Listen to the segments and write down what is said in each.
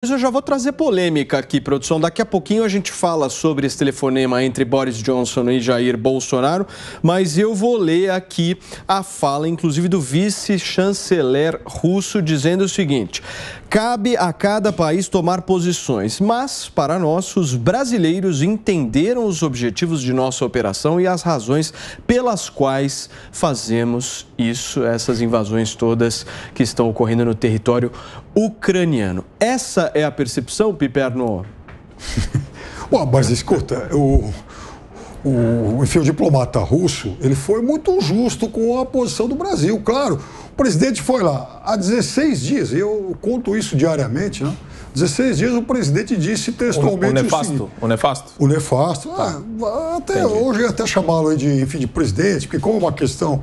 Eu já vou trazer polêmica aqui, produção. Daqui a pouquinho a gente fala sobre esse telefonema entre Boris Johnson e Jair Bolsonaro, mas eu vou ler aqui a fala, inclusive, do vice-chanceler russo, dizendo o seguinte: cabe a cada país tomar posições, mas, para nós, os brasileiros entenderam os objetivos de nossa operação e as razões pelas quais fazemos isso, essas invasões todas que estão ocorrendo no território ucraniano. Essa é a percepção, Piperno? Bom, mas escuta, enfim, o diplomata russo, ele foi muito justo com a posição do Brasil. Claro, o presidente foi lá há 16 dias, eu conto isso diariamente, né? 16 dias o presidente disse textualmente o nefasto? O nefasto. Tá. Até hoje até chamá-lo de presidente, porque como é uma questão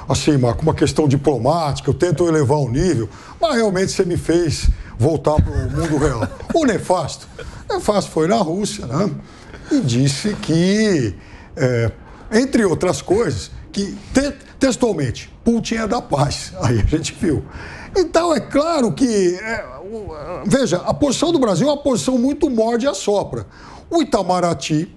assim, uma questão diplomática, eu tento elevar o nível, mas realmente você me fez voltar para o mundo real. O nefasto foi na Rússia, né? E disse que, entre outras coisas, que textualmente, Putin é da paz. Aí a gente viu. Então, é claro que, veja, a posição do Brasil é uma posição muito morde e assopra. O Itamaraty,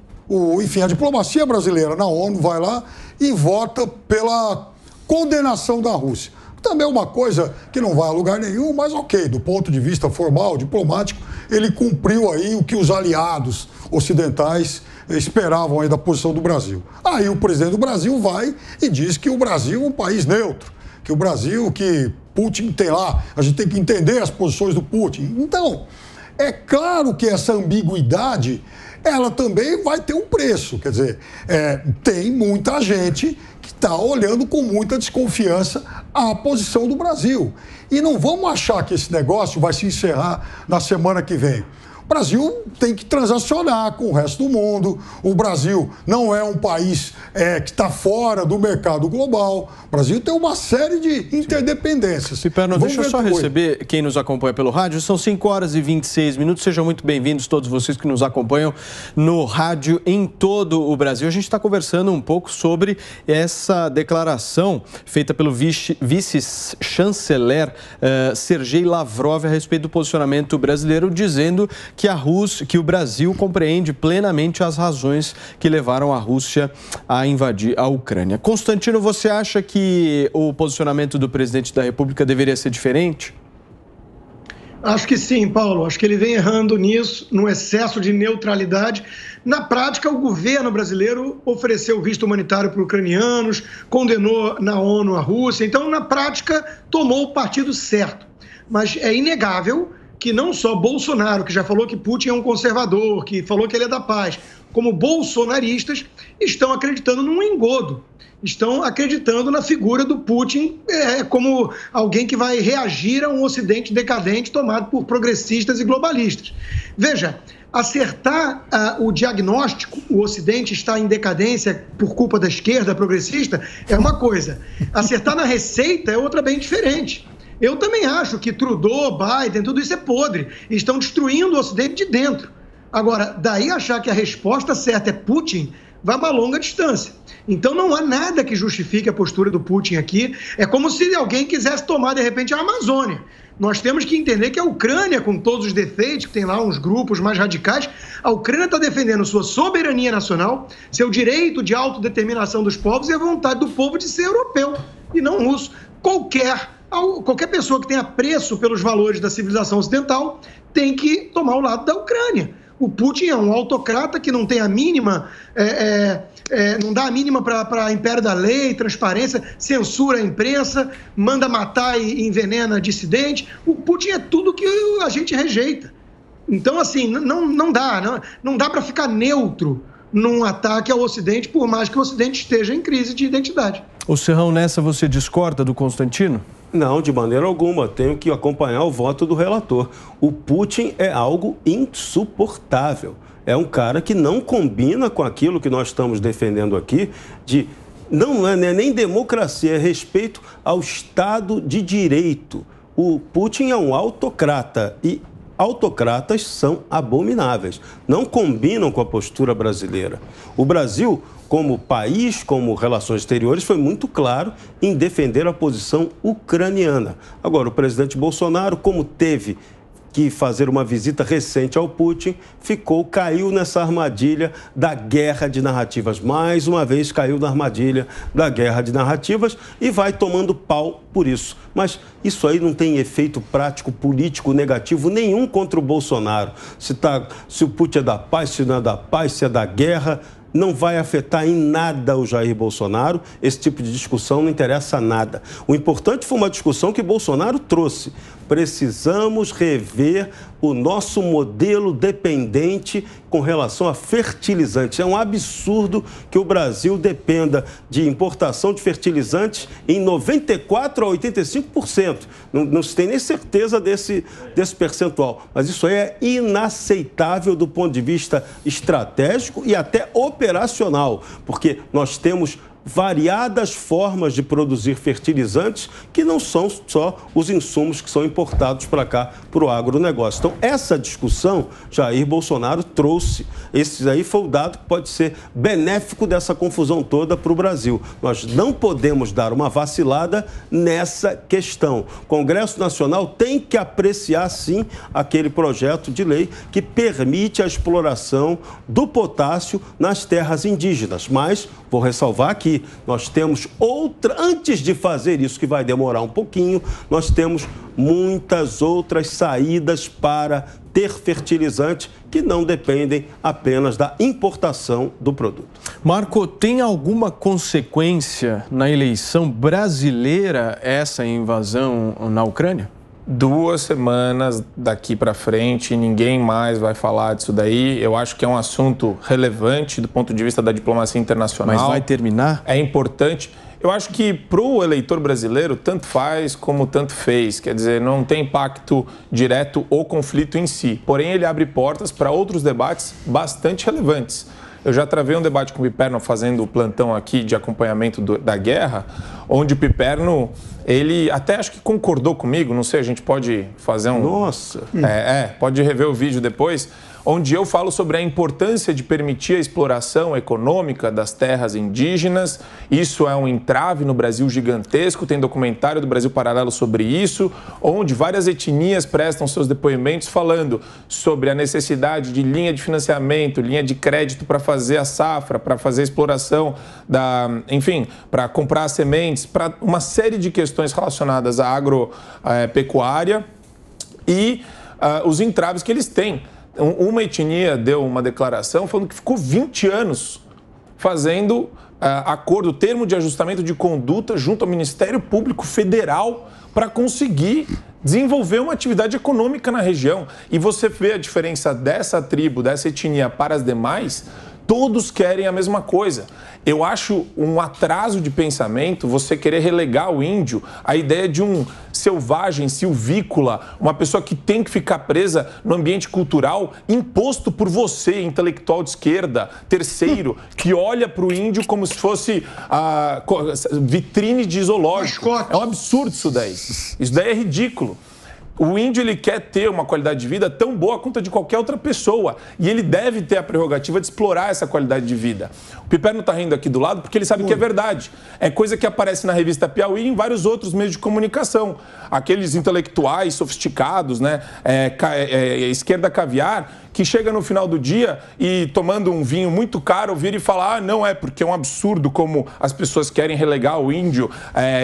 enfim, a diplomacia brasileira na ONU vai lá e vota pela condenação da Rússia. Também é uma coisa que não vai a lugar nenhum, mas ok, do ponto de vista formal, diplomático, ele cumpriu aí o que os aliados ocidentais esperavam aí da posição do Brasil. Aí o presidente do Brasil vai e diz que o Brasil é um país neutro, que o Brasil, que Putin tem lá, a gente tem que entender as posições do Putin. Então, é claro que essa ambiguidade, ela também vai ter um preço. Quer dizer, tem muita gente que está olhando com muita desconfiança a posição do Brasil. E não vamos achar que esse negócio vai se encerrar na semana que vem. O Brasil tem que transacionar com o resto do mundo. O Brasil não é um país que está fora do mercado global. O Brasil tem uma série de interdependências. Piperno, deixa eu só receber quem nos acompanha pelo rádio. São 5 horas e 26 minutos. Sejam muito bem-vindos todos vocês que nos acompanham no rádio em todo o Brasil. A gente está conversando um pouco sobre essa declaração feita pelo vice-chanceler Sergei Lavrov a respeito do posicionamento brasileiro, dizendo que o Brasil compreende plenamente as razões que levaram a Rússia a invadir a Ucrânia. Constantino, você acha que o posicionamento do presidente da República deveria ser diferente? Acho que sim, Paulo. Acho que ele vem errando nisso, no excesso de neutralidade. Na prática, o governo brasileiro ofereceu visto humanitário para ucranianos, condenou na ONU a Rússia. Então, na prática, tomou o partido certo. Mas é inegável que não só Bolsonaro, que já falou que Putin é um conservador, que falou que ele é da paz, como bolsonaristas estão acreditando num engodo, estão acreditando na figura do Putin como alguém que vai reagir a um Ocidente decadente tomado por progressistas e globalistas. Veja, acertar o diagnóstico, o Ocidente está em decadência por culpa da esquerda progressista, é uma coisa. Acertar na receita é outra bem diferente. Eu também acho que Trudeau, Biden, tudo isso é podre. Estão destruindo o Ocidente de dentro. Agora, daí achar que a resposta certa é Putin, vai uma longa distância. Então não há nada que justifique a postura do Putin aqui. É como se alguém quisesse tomar, de repente, a Amazônia. Nós temos que entender que a Ucrânia, com todos os defeitos, que tem lá uns grupos mais radicais, a Ucrânia está defendendo sua soberania nacional, seu direito de autodeterminação dos povos e a vontade do povo de ser europeu e não russo. Qualquer pessoa que tenha apreço pelos valores da civilização ocidental tem que tomar o lado da Ucrânia. O Putin é um autocrata que não tem a mínima, não dá a mínima para império da lei, transparência, censura a imprensa, manda matar e envenena dissidente. O Putin é tudo que a gente rejeita. Então, assim, não dá para ficar neutro num ataque ao Ocidente, por mais que o Ocidente esteja em crise de identidade. O Serrão, nessa você discorda do Constantino? Não, de maneira alguma. Tenho que acompanhar o voto do relator. O Putin é algo insuportável. É um cara que não combina com aquilo que nós estamos defendendo aqui, não é nem democracia, é respeito ao Estado de Direito. O Putin é um autocrata e autocratas são abomináveis. Não combinam com a postura brasileira. O Brasil, como país, como relações exteriores, foi muito claro em defender a posição ucraniana. Agora, o presidente Bolsonaro, como que fazer uma visita recente ao Putin, caiu nessa armadilha da guerra de narrativas. Mais uma vez caiu na armadilha da guerra de narrativas e vai tomando pau por isso. Mas isso aí não tem efeito prático, político, negativo nenhum contra o Bolsonaro. Se o Putin é da paz, se não é da paz, se é da guerra, não vai afetar em nada o Jair Bolsonaro. Esse tipo de discussão não interessa a nada. O importante foi uma discussão que Bolsonaro trouxe. Precisamos rever o nosso modelo dependente com relação a fertilizantes. É um absurdo que o Brasil dependa de importação de fertilizantes em 94% a 85%. Não se tem nem certeza desse percentual. Mas isso aí é inaceitável do ponto de vista estratégico e até operacional, porque nós temos variadas formas de produzir fertilizantes que não são só os insumos que são importados para cá, para o agronegócio. Então, essa discussão, Jair Bolsonaro trouxe. Esse aí foi o dado que pode ser benéfico dessa confusão toda para o Brasil. Nós não podemos dar uma vacilada nessa questão. O Congresso Nacional tem que apreciar, sim, aquele projeto de lei que permite a exploração do potássio nas terras indígenas. Mas, vou ressalvar aqui, nós temos antes de fazer isso, que vai demorar um pouquinho, nós temos muitas outras saídas para ter fertilizante que não dependem apenas da importação do produto. Marco, tem alguma consequência na eleição brasileira essa invasão na Ucrânia? 2 semanas daqui para frente, ninguém mais vai falar disso daí. Eu acho que é um assunto relevante do ponto de vista da diplomacia internacional. Mas vai terminar? É importante. Eu acho que para o eleitor brasileiro, tanto faz como tanto fez. Quer dizer, não tem impacto direto ou conflito em si. Porém, ele abre portas para outros debates bastante relevantes. Eu já travei um debate com o Piperno fazendo o plantão aqui de acompanhamento da guerra, onde o Piperno, ele até acho que concordou comigo, não sei, a gente pode fazer um... Nossa! Pode rever o vídeo depois, onde eu falo sobre a importância de permitir a exploração econômica das terras indígenas. Isso é um entrave no Brasil gigantesco, tem documentário do Brasil Paralelo sobre isso, onde várias etnias prestam seus depoimentos falando sobre a necessidade de linha de financiamento, linha de crédito para fazer a safra, para fazer a exploração para comprar sementes, para uma série de questões relacionadas à agropecuária e os entraves que eles têm. Uma etnia deu uma declaração falando que ficou 20 anos fazendo acordo, termo de ajustamento de conduta junto ao Ministério Público Federal para conseguir desenvolver uma atividade econômica na região. E você vê a diferença dessa tribo, dessa etnia para as demais, todos querem a mesma coisa. Eu acho um atraso de pensamento você querer relegar o índio à ideia de um selvagem, silvícola, uma pessoa que tem que ficar presa no ambiente cultural imposto por você, intelectual de esquerda, terceiro, que olha para o índio como se fosse a vitrine de zoológico. É um absurdo isso daí. Isso daí é ridículo. O índio, ele quer ter uma qualidade de vida tão boa quanto a de qualquer outra pessoa. E ele deve ter a prerrogativa de explorar essa qualidade de vida. O Piperno está rindo aqui do lado porque ele sabe que é verdade. É coisa que aparece na revista Piauí e em vários outros meios de comunicação. Aqueles intelectuais sofisticados, né? Esquerda caviar, que chega no final do dia e, tomando um vinho muito caro, vira e fala: não, porque é um absurdo como as pessoas querem relegar o índio,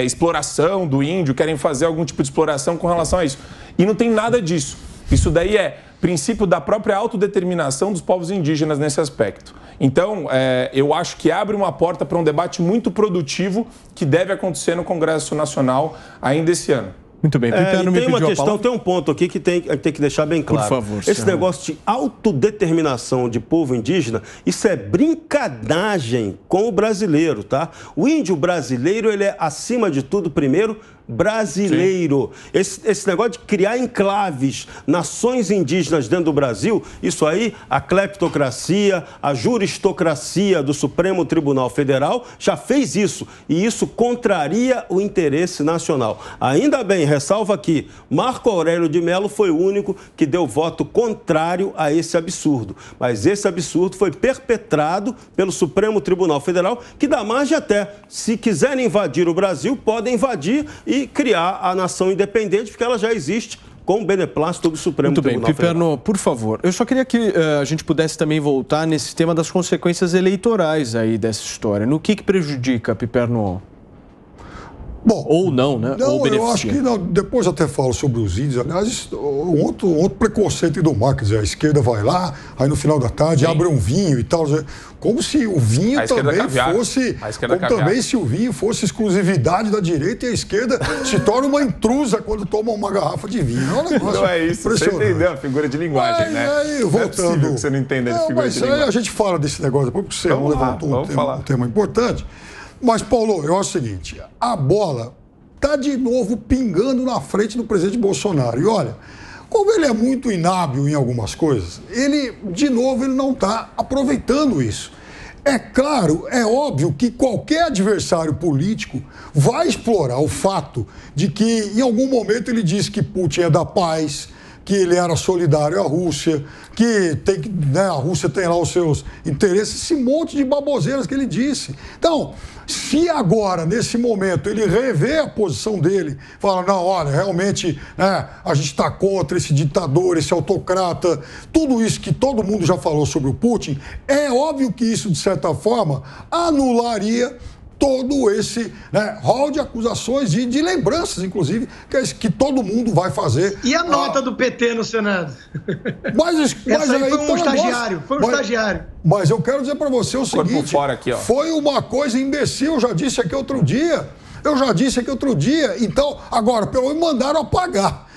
exploração do índio, querem fazer algum tipo de exploração com relação a isso. E não tem nada disso. Isso daí é princípio da própria autodeterminação dos povos indígenas nesse aspecto. Então, eu acho que abre uma porta para um debate muito produtivo que deve acontecer no Congresso Nacional ainda esse ano. Muito bem. Tem uma questão, tem um ponto aqui que tem que deixar bem claro. Por favor, esse negócio de autodeterminação de povo indígena, isso é brincadeira com o brasileiro, tá? O índio brasileiro, ele é, acima de tudo, primeiro, brasileiro. Esse negócio de criar enclaves, nações indígenas dentro do Brasil, isso aí, a cleptocracia, a juristocracia do Supremo Tribunal Federal já fez isso. E isso contraria o interesse nacional. Ainda bem, ressalva aqui, Marco Aurélio de Mello foi o único que deu voto contrário a esse absurdo. Mas esse absurdo foi perpetrado pelo Supremo Tribunal Federal, que dá margem até, se quiserem invadir o Brasil, podem invadir e criar a nação independente, porque ela já existe com o beneplácito do Supremo Tribunal Federal. Piperno, por favor, eu só queria que a gente pudesse também voltar nesse tema das consequências eleitorais aí dessa história. No que prejudica, Piperno? Bom, ou não, né? Não, ou eu acho que não, depois eu até falo sobre os índios. Aliás, um outro preconceito do mar, quer dizer, a esquerda vai lá, aí no final da tarde abre um vinho e tal. Como se o vinho também fosse. Como também se o vinho fosse exclusividade da direita e a esquerda se torna uma intrusa quando toma uma garrafa de vinho. É um negócio não é isso, você entendeu a figura de linguagem, né? Aí, voltando. Não é possível que você não entenda a figura de linguagem. Aí a gente fala desse negócio, depois que você levantou um tema importante. Mas, Paulo, eu acho o seguinte, a bola está de novo pingando na frente do presidente Bolsonaro. E olha, como ele é muito inábil em algumas coisas, ele não está aproveitando isso. É claro, é óbvio que qualquer adversário político vai explorar o fato de que, em algum momento, ele disse que Putin é da paz, que ele era solidário à Rússia, que a Rússia tem lá os seus interesses, esse monte de baboseiras que ele disse. Então, se agora, nesse momento, ele rever a posição dele, fala, não, olha, realmente a gente está contra esse ditador, esse autocrata, tudo isso que todo mundo já falou sobre o Putin, é óbvio que isso, de certa forma, anularia todo esse rol de acusações, de lembranças, inclusive, que todo mundo vai fazer. E a nota do PT no Senado? Mas aí foi um estagiário, Mas eu quero dizer para você o seguinte, fora aqui, ó. Foi uma coisa imbecil, eu já disse aqui outro dia. Então, agora, pelo menos mandaram apagar.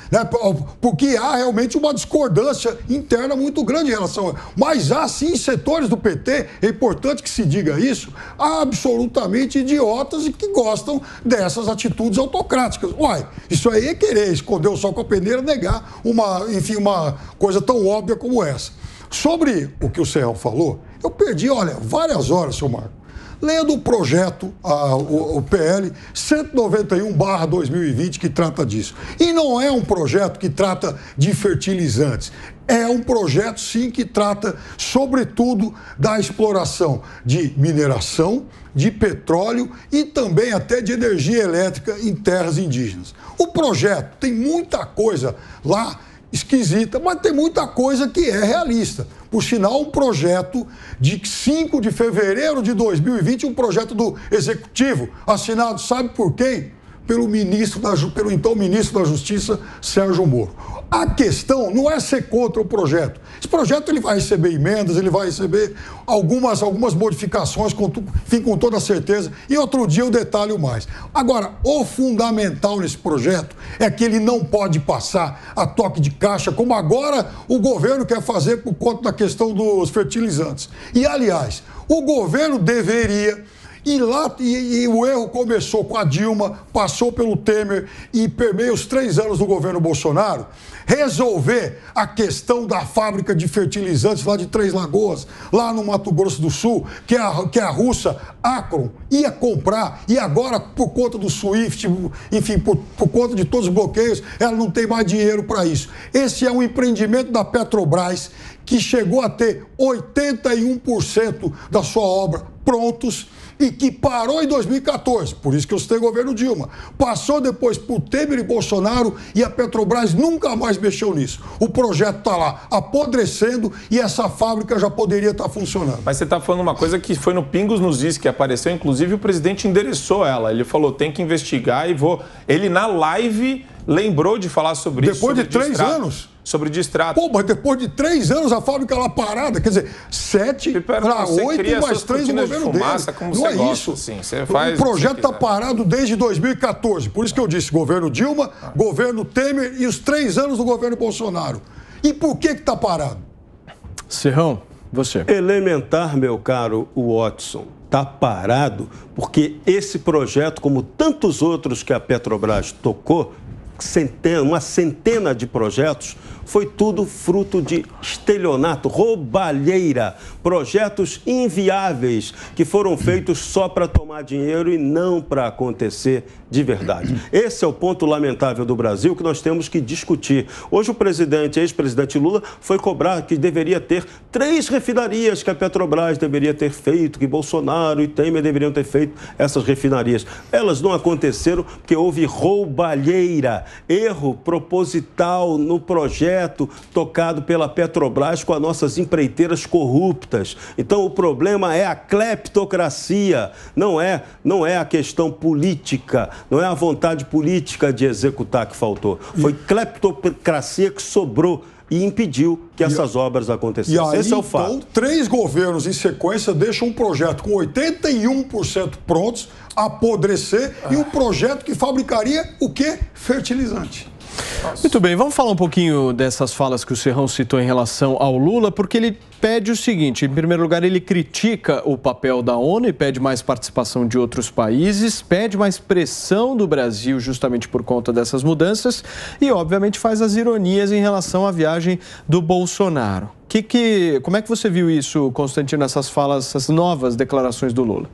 Porque há realmente uma discordância interna muito grande em relação a... Mas há, sim, setores do PT, é importante que se diga isso, absolutamente idiotas e que gostam dessas atitudes autocráticas. Uai, isso aí é querer esconder o sol com a peneira, negar uma coisa tão óbvia como essa. Sobre o que o Serrão falou, eu perdi, várias horas, seu Marco, lendo o projeto, o PL 191/2020, que trata disso. E não é um projeto que trata de fertilizantes. É um projeto, sim, que trata, sobretudo, da exploração de mineração, de petróleo e também até de energia elétrica em terras indígenas. O projeto tem muita coisa lá esquisita, mas tem muita coisa que é realista. Por sinal, um projeto de 5 de fevereiro de 2020, um projeto do Executivo, assinado, sabe por quem? Pelo então ministro da Justiça, Sérgio Moro. A questão não é ser contra o projeto. Esse projeto ele vai receber emendas, ele vai receber algumas modificações, com toda certeza. E outro dia eu detalho mais. Agora, o fundamental nesse projeto é que ele não pode passar a toque de caixa, como agora o governo quer fazer por conta da questão dos fertilizantes. E, aliás, o governo deveria... E o erro começou com a Dilma, passou pelo Temer e permeia os 3 anos do governo Bolsonaro, resolver a questão da fábrica de fertilizantes lá de Três Lagoas, lá no Mato Grosso do Sul, que a russa Akron ia comprar e agora, por conta do SWIFT, enfim, por conta de todos os bloqueios, ela não tem mais dinheiro para isso. Esse é um empreendimento da Petrobras que chegou a ter 81% da sua obra prontos e que parou em 2014, por isso que eu citei o governo Dilma. Passou depois por Temer e Bolsonaro e a Petrobras nunca mais mexeu nisso. O projeto está lá apodrecendo e essa fábrica já poderia estar funcionando. Mas você está falando uma coisa que foi no Pingos nos Is, que apareceu, inclusive o presidente endereçou ela. Ele falou, tem que investigar e vou... Ele na live lembrou de falar sobre isso. Depois de 3 anos? Sobre distrato. Pô, mas depois de 3 anos a fábrica lá parada, quer dizer, 7 para 8 mais 3 no governo dele. Não é isso. Assim, você faz o projeto está parado desde 2014. Por isso que eu disse, governo Dilma, governo Temer e os 3 anos do governo Bolsonaro. E por que está parado? Serrão, você. Elementar, meu caro Watson, está parado porque esse projeto, como tantos outros que a Petrobras tocou, uma centena de projetos, foi tudo fruto de estelionato, roubalheira, projetos inviáveis que foram feitos só para tomar dinheiro e não para acontecer de verdade. Esse é o ponto lamentável do Brasil que nós temos que discutir. Hoje o ex-presidente Lula foi cobrar que deveria ter 3 refinarias que a Petrobras deveria ter feito, que Bolsonaro e Temer deveriam ter feito essas refinarias. Elas não aconteceram porque houve roubalheira. erro proposital no projeto tocado pela Petrobras com as nossas empreiteiras corruptas. Então, o problema é a cleptocracia, não é a questão política, não é a vontade política de executar que faltou. Foi cleptocracia que sobrou e impediu que essas obras acontecessem. Esse é o fato. Então, 3 governos em sequência deixam um projeto com 81% prontos, apodrecer, e um projeto que fabricaria o quê? Fertilizante. Muito bem, vamos falar um pouquinho dessas falas que o Serrão citou em relação ao Lula, porque ele pede o seguinte: em primeiro lugar, ele critica o papel da ONU e pede mais participação de outros países, pede mais pressão do Brasil justamente por conta dessas mudanças e, obviamente, faz as ironias em relação à viagem do Bolsonaro. Como é que você viu isso, Constantino, essas falas, essas novas declarações do Lula?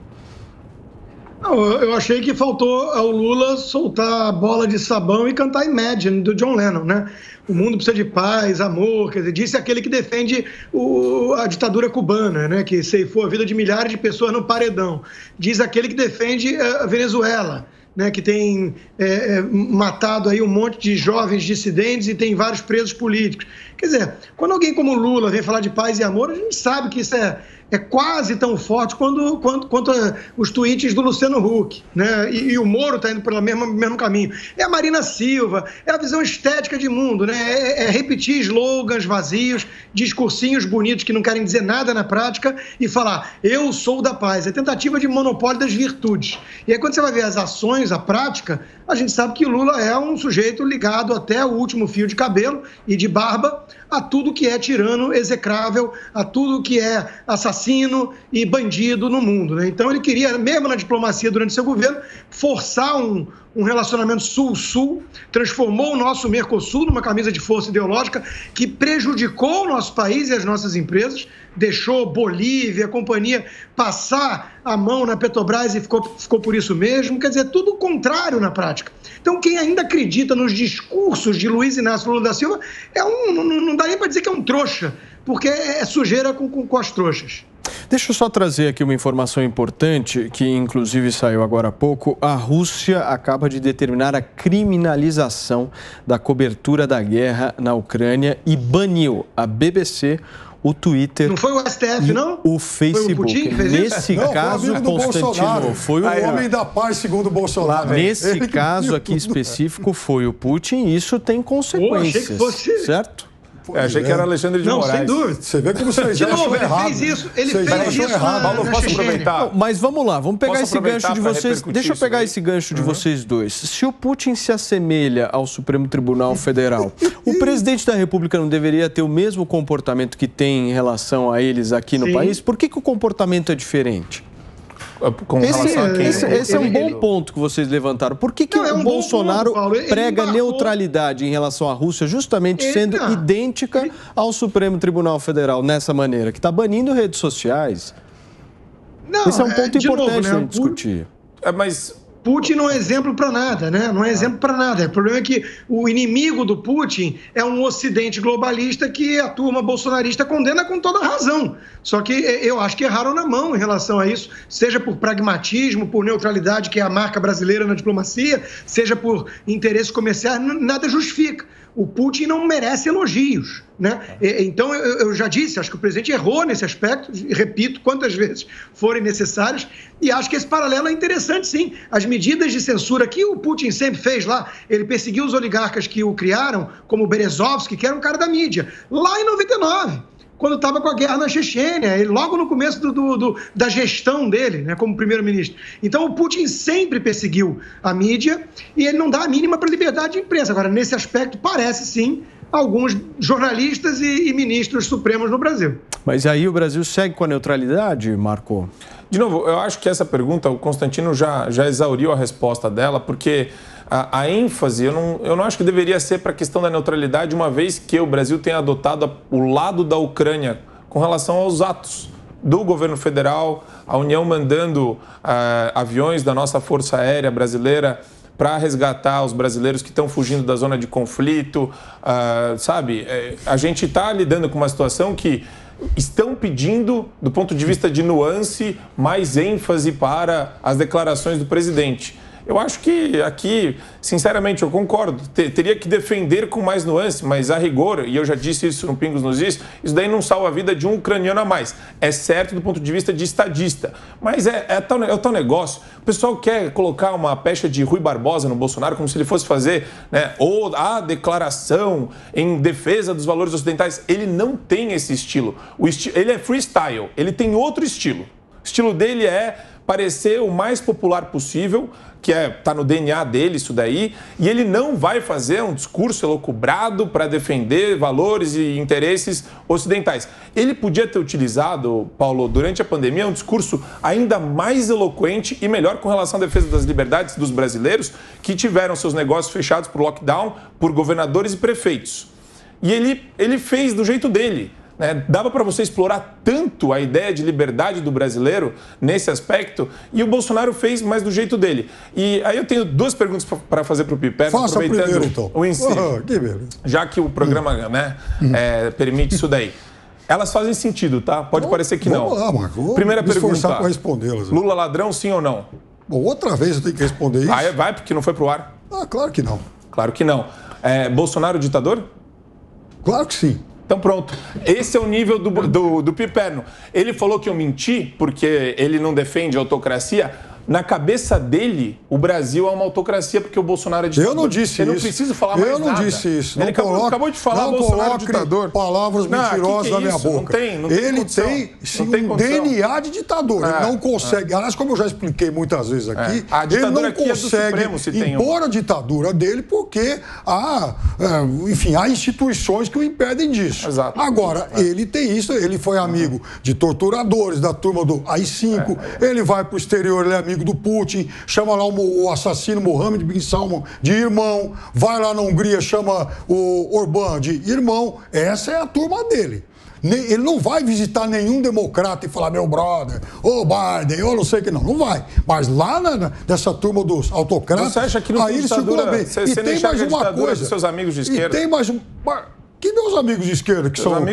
Não, eu achei que faltou ao Lula soltar a bola de sabão e cantar Imagine, do John Lennon, né? O mundo precisa de paz, amor, quer dizer, disse aquele que defende a ditadura cubana, né? Que ceifou a vida de milhares de pessoas no paredão. Diz aquele que defende a Venezuela, né, que tem matado aí um monte de jovens dissidentes e tem vários presos políticos. Quer dizer, quando alguém como Lula vem falar de paz e amor, a gente sabe que isso é quase tão forte quanto os tweets do Luciano Huck, né? E o Moro está indo pelo mesmo caminho. É a Marina Silva, é a visão estética de mundo, né? É repetir slogans vazios, discursinhos bonitos que não querem dizer nada na prática e falar, eu sou da paz. É tentativa de monopólio das virtudes. E aí quando você vai ver as ações, a prática, a gente sabe que o Lula é um sujeito ligado até o último fio de cabelo e de barba a tudo que é tirano, execrável, a tudo que é assassino e bandido no mundo, né? Então ele queria, mesmo na diplomacia durante seu governo, forçar um relacionamento sul-sul, transformou o nosso Mercosul numa camisa de força ideológica que prejudicou o nosso país e as nossas empresas, deixou Bolívia, a companhia, passar a mão na Petrobras e ficou por isso mesmo. Quer dizer, tudo o contrário na prática. Então, quem ainda acredita nos discursos de Luiz Inácio Lula da Silva não dá nem para dizer que é um trouxa, porque é sujeira com as trouxas. Deixa eu só trazer aqui uma informação importante, que inclusive saiu agora há pouco. A Rússia acaba de determinar a criminalização da cobertura da guerra na Ucrânia e baniu a BBC, o Twitter... Não foi o STF, não? O Facebook. Foi o Putin que fez Nesse isso? caso, não, Constantino, foi o homem da paz, segundo o Bolsonaro. Nesse caso aqui específico, foi o Putin e isso tem consequências, achei que fosse... certo? Achei que era Alexandre de Moraes. Sem dúvida. Você vê como vocês acham errado. Ele fez isso Paulo, posso aproveitar? Não, mas vamos lá, vamos pegar esse gancho de vocês. Deixa eu pegar esse gancho de vocês dois. Se o Putin se assemelha ao Supremo Tribunal Federal, o presidente da República não deveria ter o mesmo comportamento que tem em relação a eles aqui no país? Por que o comportamento é diferente? Esse é um bom ponto que vocês levantaram. Por que o Bolsonaro prega neutralidade em relação à Rússia, justamente sendo idêntica ao Supremo Tribunal Federal nessa maneira, que está banindo redes sociais? Esse é um ponto importante a gente discutir. Mas Putin não é exemplo para nada, né? Não é exemplo para nada. O problema é que o inimigo do Putin é um ocidente globalista que a turma bolsonarista condena com toda razão. Só que eu acho que erraram na mão em relação a isso, seja por pragmatismo, por neutralidade, que é a marca brasileira na diplomacia, seja por interesses comerciais, nada justifica. O Putin não merece elogios, né? Então, eu já disse, acho que o presidente errou nesse aspecto, repito, quantas vezes forem necessárias, e acho que esse paralelo é interessante, sim. As medidas de censura que o Putin sempre fez lá, ele perseguiu os oligarcas que o criaram, como o Berezovsky, que era um cara da mídia, lá em 99. Quando estava com a guerra na Chechênia, ele, logo no começo da gestão dele, né, como primeiro-ministro. Então, o Putin sempre perseguiu a mídia e ele não dá a mínima para a liberdade de imprensa. Agora, nesse aspecto, parece sim alguns jornalistas e ministros supremos no Brasil. Mas aí o Brasil segue com a neutralidade, Marco? De novo, eu acho que essa pergunta, o Constantino já exauriu a resposta dela, porque a ênfase, eu não acho que deveria ser para a questão da neutralidade, uma vez que o Brasil tenha adotado o lado da Ucrânia com relação aos atos do governo federal, a União mandando aviões da nossa Força Aérea brasileira para resgatar os brasileiros que estão fugindo da zona de conflito, sabe? A gente está lidando com uma situação que estão pedindo, do ponto de vista de nuance, mais ênfase para as declarações do presidente. Eu acho que aqui, sinceramente, eu concordo. Teria que defender com mais nuance, mas a rigor, e eu já disse isso no Pingos nos Is, isso daí não salva a vida de um ucraniano a mais. É certo do ponto de vista de estadista, mas é o tal negócio. O pessoal quer colocar uma pecha de Rui Barbosa no Bolsonaro como se ele fosse fazer, né, ou a declaração em defesa dos valores ocidentais. Ele não tem esse estilo. Ele é freestyle, ele tem outro estilo. O estilo dele é parecer o mais popular possível, que tá no DNA dele isso daí, e ele não vai fazer um discurso elucubrado para defender valores e interesses ocidentais. Ele podia ter utilizado, Paulo, durante a pandemia, um discurso ainda mais eloquente e melhor com relação à defesa das liberdades dos brasileiros que tiveram seus negócios fechados por lockdown por governadores e prefeitos. E ele fez do jeito dele. Dava para você explorar tanto a ideia de liberdade do brasileiro nesse aspecto, e o Bolsonaro fez mais do jeito dele. E aí eu tenho duas perguntas para fazer para o Piperno, aproveitando primeiro, então. o ensino, já que o programa permite isso daí. Elas fazem sentido, tá? Pode parecer que não. Vamos lá, Marco. Primeira pergunta. Para respondê-las. Lula ladrão, sim ou não? Bom, outra vez eu tenho que responder isso. Vai, porque não foi pro ar. Claro que não. Claro que não. Bolsonaro ditador? Claro que sim. Então pronto, esse é o nível do Piperno. Ele falou que eu menti porque ele não defende a autocracia. Na cabeça dele, o Brasil é uma autocracia porque o Bolsonaro é ditador. Eu não disse isso. Eu não preciso falar mais nada. Eu não disse isso. Ele acabou de falar Bolsonaro ditador. Palavras mentirosas na minha boca. Não tem ele tem sim, um DNA de ditador. Ele não consegue. Aliás, como eu já expliquei muitas vezes aqui, ele não consegue impor a ditadura dele porque há instituições que o impedem disso. Exato. Agora, ele tem isso. Ele foi amigo de torturadores, da turma do AI-5. Ele vai para o exterior, ele é amigo do Putin, chama lá o assassino Mohammed bin Salman de irmão, vai lá na Hungria, chama o Orbán de irmão. Essa é a turma dele. Ele não vai visitar nenhum democrata e falar, meu brother, ô Biden, eu não sei o que não. Não vai. Mas lá nessa turma dos autocratas, você acha que não aí ele segura bem. E tem mais uma coisa. Dos seus amigos de esquerda. E tem mais Que meus amigos de esquerda que são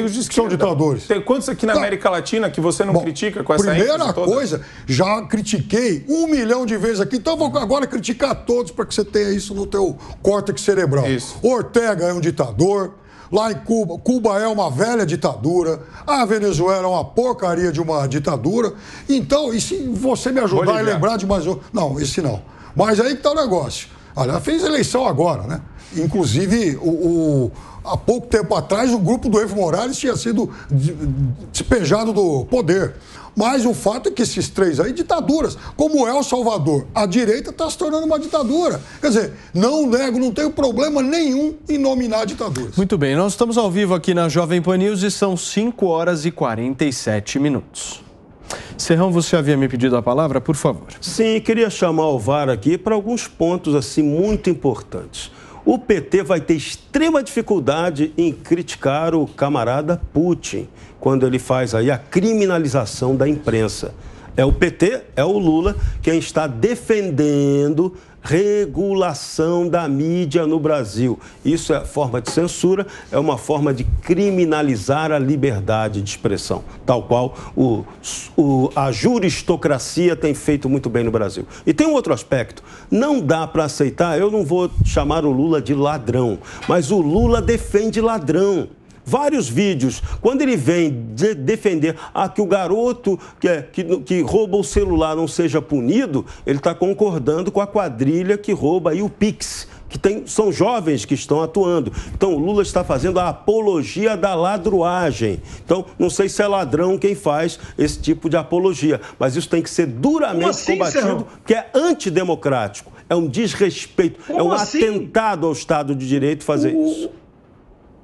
ditadores? Tem quantos aqui na América Latina que você não critica com essa ênfase toda? Primeira coisa, já critiquei 1 milhão de vezes aqui, então vou agora criticar todos para que você tenha isso no teu córtex cerebral. Isso. Ortega é um ditador, lá em Cuba é uma velha ditadura, a Venezuela é uma porcaria de uma ditadura. Então, e se você me ajudar a lembrar de mais um... Não, esse não. Mas aí que está o negócio. Olha, fez eleição agora, né? Inclusive, há pouco tempo atrás, o grupo do Evo Morales tinha sido despejado do poder. Mas o fato é que esses três aí, ditaduras, como El Salvador, a direita está se tornando uma ditadura. Quer dizer, não nego, não tenho problema nenhum em nominar ditaduras. Muito bem, nós estamos ao vivo aqui na Jovem Pan News e são 5h47. Serrão, você havia me pedido a palavra, por favor. Sim, queria chamar o VAR aqui para alguns pontos assim muito importantes. O PT vai ter extrema dificuldade em criticar o camarada Putin quando ele faz aí a criminalização da imprensa. É o PT, é o Lula quem está defendendo regulação da mídia no Brasil. Isso é forma de censura, é uma forma de criminalizar a liberdade de expressão, tal qual a juristocracia tem feito muito bem no Brasil. E tem um outro aspecto, não dá para aceitar, eu não vou chamar o Lula de ladrão, mas o Lula defende ladrão. Vários vídeos, quando ele vem defender que o garoto que rouba o celular não seja punido, ele está concordando com a quadrilha que rouba aí o Pix, são jovens que estão atuando. Então, o Lula está fazendo a apologia da ladruagem. Então, não sei se é ladrão quem faz esse tipo de apologia, mas isso tem que ser duramente combatido, porque é antidemocrático, é um desrespeito, é um atentado ao Estado de Direito fazer isso.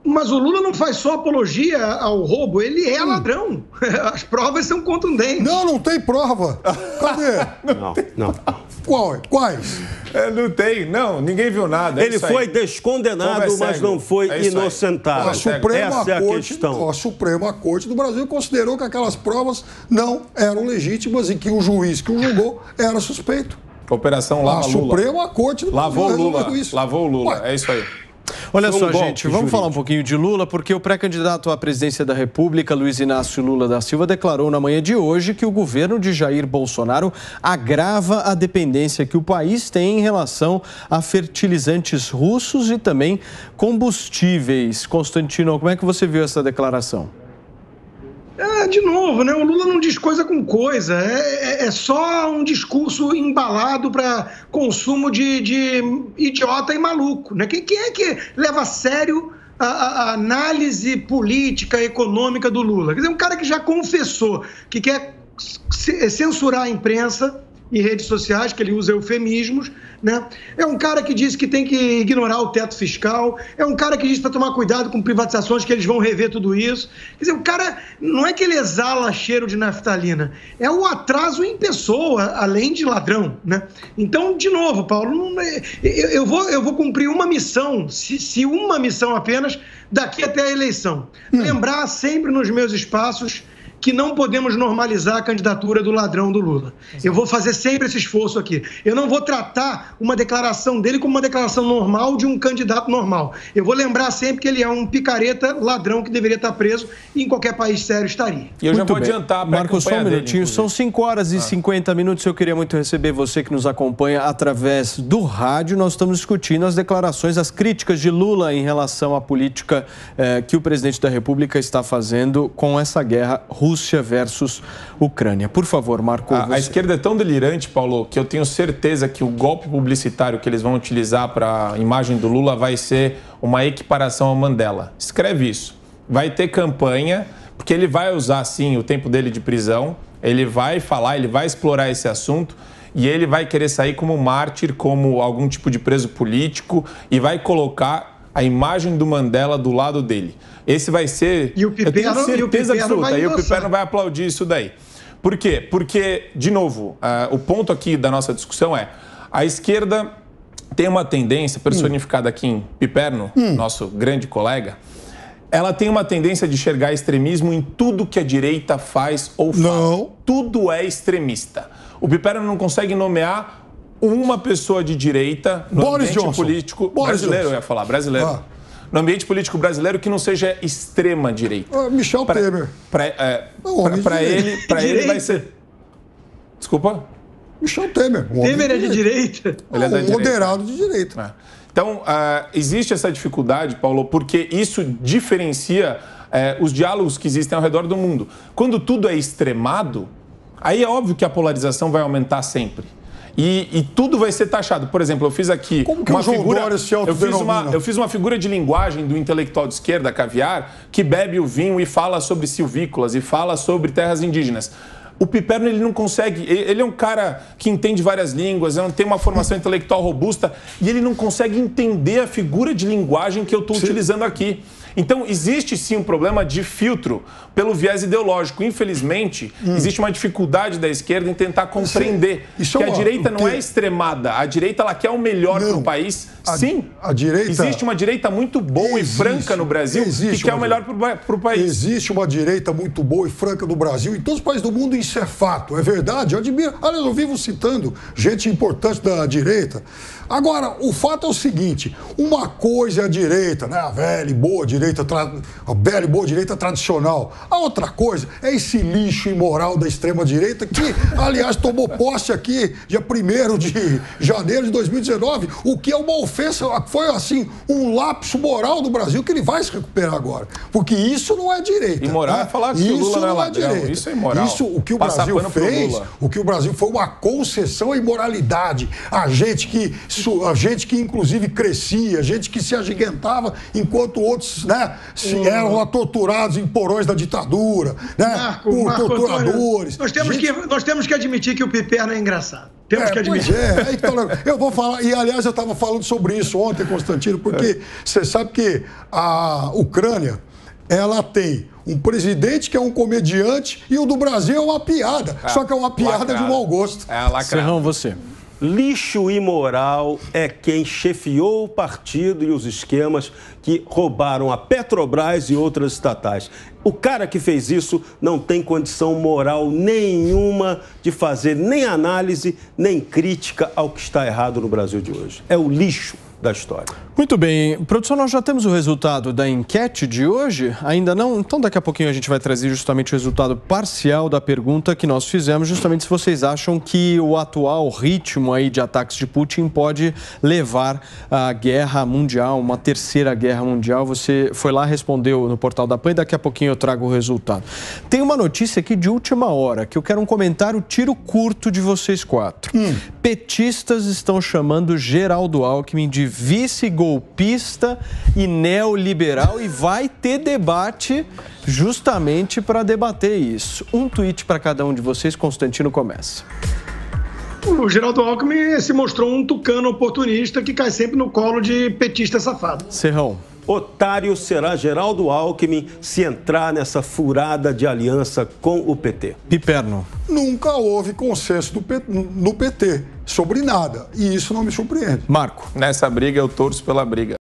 Mas o Lula não faz só apologia ao roubo, ele é ladrão. As provas são contundentes. Não tem prova. Cadê? Não. Quais? Não tem, ninguém viu nada. Ele foi descondenado, mas não foi inocentado. Essa é a questão. A Suprema Corte do Brasil considerou que aquelas provas não eram legítimas e que o juiz que o julgou era suspeito. Operação Lava Lula. A Suprema Corte do Brasil lavou o Lula. É isso aí. Olha só, gente, vamos falar um pouquinho de Lula, porque o pré-candidato à presidência da República, Luiz Inácio Lula da Silva, declarou na manhã de hoje que o governo de Jair Bolsonaro agrava a dependência que o país tem em relação a fertilizantes russos e também combustíveis. Constantino, como é que você viu essa declaração? De novo, né? O Lula não diz coisa com coisa, é só um discurso embalado para consumo de idiota e maluco, né? Quem é que leva a sério a análise política, econômica do Lula? Quer dizer, um cara que já confessou que quer censurar a imprensa e redes sociais, que ele usa eufemismos, né? É um cara que diz que tem que ignorar o teto fiscal, é um cara que diz para tomar cuidado com privatizações, que eles vão rever tudo isso. Quer dizer, o cara, não é que ele exala cheiro de naftalina, é o atraso em pessoa, além de ladrão, né? Então, de novo, Paulo, eu vou cumprir uma missão, se uma missão apenas, daqui até a eleição. Lembrar sempre nos meus espaços que não podemos normalizar a candidatura do ladrão do Lula. Eu vou fazer sempre esse esforço aqui. Eu não vou tratar uma declaração dele como uma declaração normal de um candidato normal. Eu vou lembrar sempre que ele é um picareta ladrão que deveria estar preso e em qualquer país sério estaria. E eu já vou adiantar para Marcos, só um minutinho. São 5 horas e 50 minutos. Eu queria muito receber você que nos acompanha através do rádio. Nós estamos discutindo as declarações, as críticas de Lula em relação à política que o presidente da República está fazendo com essa guerra Rússia versus Ucrânia. Por favor, Marco. A esquerda é tão delirante, Paulo, que eu tenho certeza que o golpe publicitário que eles vão utilizar para a imagem do Lula vai ser uma equiparação ao Mandela. Escreve isso. Vai ter campanha, porque ele vai usar, sim, o tempo dele de prisão, ele vai falar, ele vai explorar esse assunto e ele vai querer sair como mártir, como algum tipo de preso político e vai colocar a imagem do Mandela do lado dele. Esse vai ser... E o Piperno, eu tenho certeza absoluta. E o Piperno vai aplaudir isso daí. Por quê? Porque, de novo, o ponto aqui da nossa discussão é a esquerda tem uma tendência, personificada aqui em Piperno, nosso grande colega, ela tem uma tendência de enxergar extremismo em tudo que a direita faz ou fala. Não. Tudo é extremista. O Piperno não consegue nomear uma pessoa de direita no ambiente político brasileiro, eu ia falar, brasileiro. No ambiente político brasileiro que não seja extrema-direita. Michel Temer. Para ele vai ser... Desculpa? Michel Temer. Temer é de direita? Ele é da moderado de direita. Então, existe essa dificuldade, Paulo, porque isso diferencia os diálogos que existem ao redor do mundo. Quando tudo é extremado, aí é óbvio que a polarização vai aumentar sempre. E tudo vai ser taxado. Por exemplo, eu fiz aqui uma figura. Eu fiz uma figura de linguagem do intelectual de esquerda, Caviar, que bebe o vinho e fala sobre silvícolas e fala sobre terras indígenas. O Piperno, ele não consegue, ele é um cara que entende várias línguas, tem uma formação intelectual robusta e ele não consegue entender a figura de linguagem que eu estou utilizando aqui. Então, existe sim um problema de filtro pelo viés ideológico. Infelizmente, existe uma dificuldade da esquerda em tentar compreender que a direita não é extremada. A direita, ela quer o melhor para o país. Sim, existe uma direita muito boa e franca no Brasil que quer o melhor para o país. Existe uma direita muito boa e franca no Brasil. Em todos os países do mundo isso é fato, é verdade. Eu admiro. Aliás, eu vivo citando gente importante da direita. Agora, o fato é o seguinte, uma coisa é a direita, né? A velha e boa direita, tradicional. A outra coisa é esse lixo imoral da extrema-direita que, aliás, tomou posse aqui dia 1º de janeiro de 2019, o que é uma ofensa, foi assim, um lapso moral do Brasil que ele vai se recuperar agora. Porque isso não é direita. Imoral é falar que o Lula não é ladrão, isso é imoral. Isso, o que o Brasil fez, o que o Brasil foi uma concessão à imoralidade. A gente que inclusive crescia, gente que se agigantava enquanto outros, né, eram torturados em porões da ditadura, né, por torturadores. Antônio, nós temos que admitir que o Piperno é engraçado. Temos que admitir. Então, eu vou falar, e aliás eu estava falando sobre isso ontem, Constantino, porque você sabe que a Ucrânia, ela tem um presidente que é um comediante e o do Brasil é uma piada. Só que é uma piada de mau gosto. Serrão, você. Lixo imoral é quem chefiou o partido e os esquemas que roubaram a Petrobras e outras estatais. O cara que fez isso não tem condição moral nenhuma de fazer nem análise, nem crítica ao que está errado no Brasil de hoje. É o lixo da história. Muito bem. Produção, nós já temos o resultado da enquete de hoje? Ainda não? Então daqui a pouquinho a gente vai trazer justamente o resultado parcial da pergunta que nós fizemos, justamente se vocês acham que o atual ritmo aí de ataques de Putin pode levar à guerra mundial, uma terceira guerra mundial. Você foi lá, respondeu no portal da PAN e daqui a pouquinho eu trago o resultado. Tem uma notícia aqui de última hora, que eu quero um comentário tiro curto de vocês quatro. Petistas estão chamando Geraldo Alckmin de vice-golpista e neoliberal e vai ter debate justamente para debater isso. Um tweet para cada um de vocês, Constantino começa. O Geraldo Alckmin se mostrou um tucano oportunista que cai sempre no colo de petista safado. Serrão. Otário será Geraldo Alckmin se entrar nessa furada de aliança com o PT. Piperno. Nunca houve consenso no PT sobre nada. E isso não me surpreende. Marco. Nessa briga eu torço pela briga.